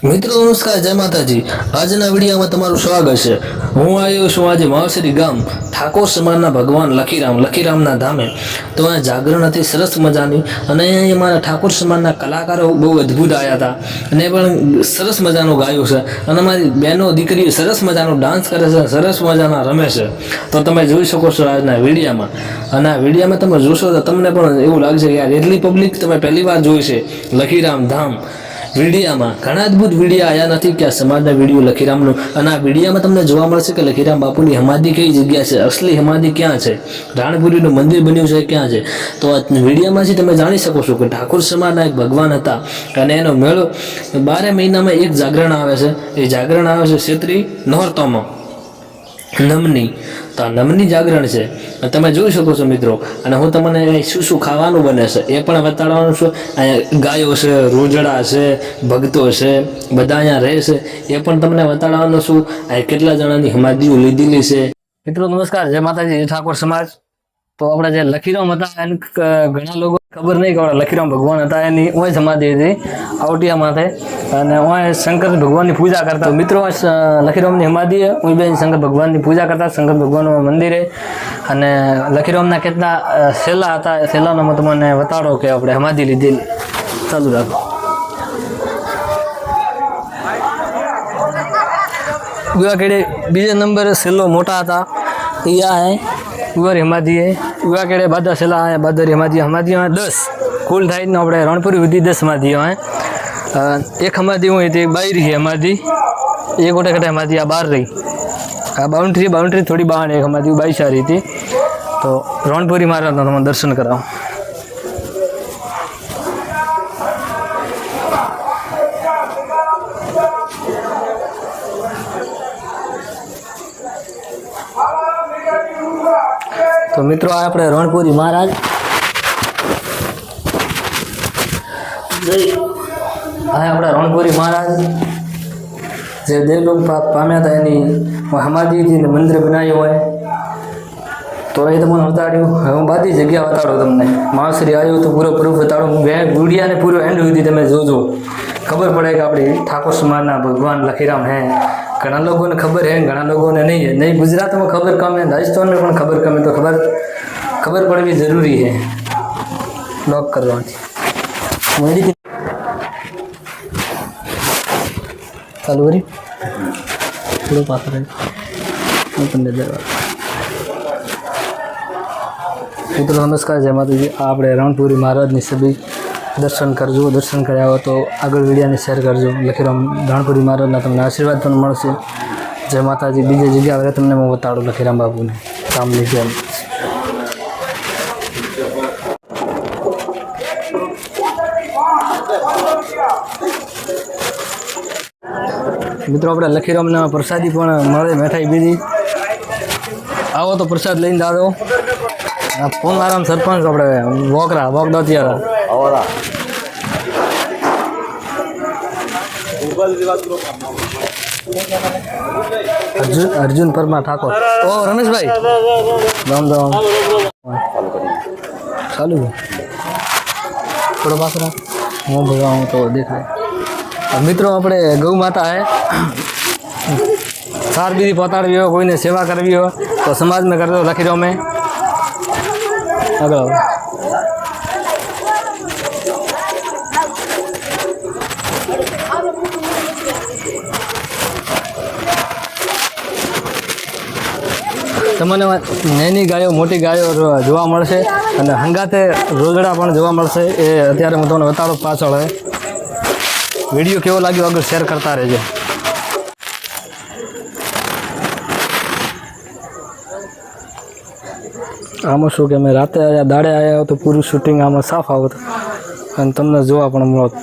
મિત્રો નમસ્કાર, જય માતાજી। આજના વિડીયોમાં તમારું સ્વાગત છે। હું આવ્યો છું આજે માવસરી ગામ ઠાકોર સમાજના ભગવાન લખીરામના ધામે। તો આ જાગરણ હતી સરસ મજાની અને અહીંયા અમારા ઠાકોર સમાજના કલાકારો બહુ અદ્ભુત આવ્યા હતા અને પણ સરસ મજાનું ગાયું છે અને અમારી બહેનો દીકરીઓ સરસ મજાનો ડાન્સ કરે છે, સરસ મજાના રમે છે। તો તમે જોઈ શકો છો આજના વિડીયોમાં અને આ વિડીયોમાં તમે જોશો તો તમને પણ એવું લાગશે કે યાર એટલી પબ્લિક તમે પહેલી વાર જોઈ છે લખીરામ ધામ। વિડીયામાં ઘણા અદ્ભુત વિડીયો આવ્યા નથી કે આ સમાજના વિડીયો લખીરામનું અને આ વિડીયામાં તમને જોવા મળશે કે લખીરામ બાપુની સમાધિ કઈ જગ્યા છે, અસલી સમાધિ ક્યાં છે, રાણપુરીનું મંદિર બન્યું છે ક્યાં છે। તો આ વિડીયામાંથી તમે જાણી શકો છો કે ઠાકોર સમાજના એક ભગવાન હતા અને એનો મેળો 12 મહિનામાં એક જાગરણ આવે છે। એ જાગરણ આવે છે છેત્રી નોરતામાં નમની। તો આ નમની જાગરણ છે તમે જોઈ શકો છો મિત્રો। અને હું તમને શું શું ખાવાનું બને છે એ પણ બતાડવાનું છું। અહીંયા ગાયો છે, રોજડા છે, ભક્તો છે, બધા અહીંયા રહે છે એ પણ તમને બતાડવાનું છું। અહીં કેટલા જણાની સમાધિઓ લીધેલી છે। મિત્રો નમસ્કાર, જય માતાજી, ઠાકોર સમાજ। તો આપણે જે લખીરામ હતા એને ઘણા લોકો ખબર નહીં કે લખીરામ ભગવાન હતા એની ઓય સમાધિ હતી આવટિયા માથે અને ઓય શંકર ભગવાનની પૂજા કરતા। મિત્રો લખીરામની સમાધિ ઓય બેન શંકર ભગવાનની પૂજા કરતા શંકર ભગવાનનું મંદિરે અને લખીરામના કેટલા સેલા હતા એ સેલાનો તમને બતાડો કે આપણે સમાધિ લીધેલી। ચાલુ રાખો। ઉવા કેડે બીજે નંબર સેલો મોટા હતા એ આ હે ઉवर समाधि है। उवा केड़े बादा सेला है बादर समाधि समाधि 10 कुल थाई ने આપણે રણપુરી વિધિ 10 समाधि है। एक समाधि हुई थी बाहर ही समाधि एक गोटे कटे समाधि आ बाहर रही आ बाउंड्री थोड़ी बाहर एक समाधि बाईस आ रही थी। तो रणपुरी महाराज ना दर्शन कराओ। तो मित्रों अपने रणपुरी महाराज अपने रणपुरी महाराज जो देवलोक पाम्या था एनी समाधि थी मंदिर बनायो है। तो ये तमने बताड्યું। હું બધી જગ્યા બતાડું તમને। માવસરી આવ્યો તો પૂરો પ્રૂફ બતાડું। વિડીયાને પૂરો એન્ડ સુધી તમે જોજો, ખબર પડે કે આપણે ઠાકોર સમાજના ભગવાન લખીરામ હે। ઘણા લોકોને ખબર है, ઘણા લોકોને नहीं है। नहीं गुजरात में खबर कम है, राजस्थान में પણ खबर कम है। तो खबर पड़वी जरूरी है। लॉक करवा चालू करी थोड़ा पास मित्रों नमस्कार, जय माता जी। आप रणपुरी महाराज सभी दर्शन करजो। दर्शन कर्या हो तो आगे वीडियो ने शेर करजो। लखीराम रणपुरी महाराज तमने आशीर्वाद पण मळशे। जय माताजी। बीजी जग्या तमने मैं बताड़ू लखीराम बाबू ने काम लीधे। मित्रों अपने लखीराम ने प्रसादी पण मळे, मिठाई बीजी। आओ तो प्रसाद लईने जाओ। फोन आराम सरपंच अपने वोक दतियारा अर्जुन परमार ठाकुर। ओ रमेश भाई राम राम चालू थोड़ा पास रहा हूँ भगाऊँ तो देखाय। मित्रों अपने गौ माता है सार बीधी पताड़वी हो, कोई ने सेवा करवी हो तो समाज में कर दो। लखीराम में अगर तमने नेनी गायो मोटी गायो जोवा मळशे अने हंगाते रोजड़ा पण जोवा मळशे। ए अत्यारे हुं तमने बताडो पाछळ है। विडियो केवो लाग्यो अगर शेर करता रहेजो। आम शू कि मैं राते आया दाड़े आया तो पूरी शूटिंग आम साफ आवत अने तमने जोवा पण मळत।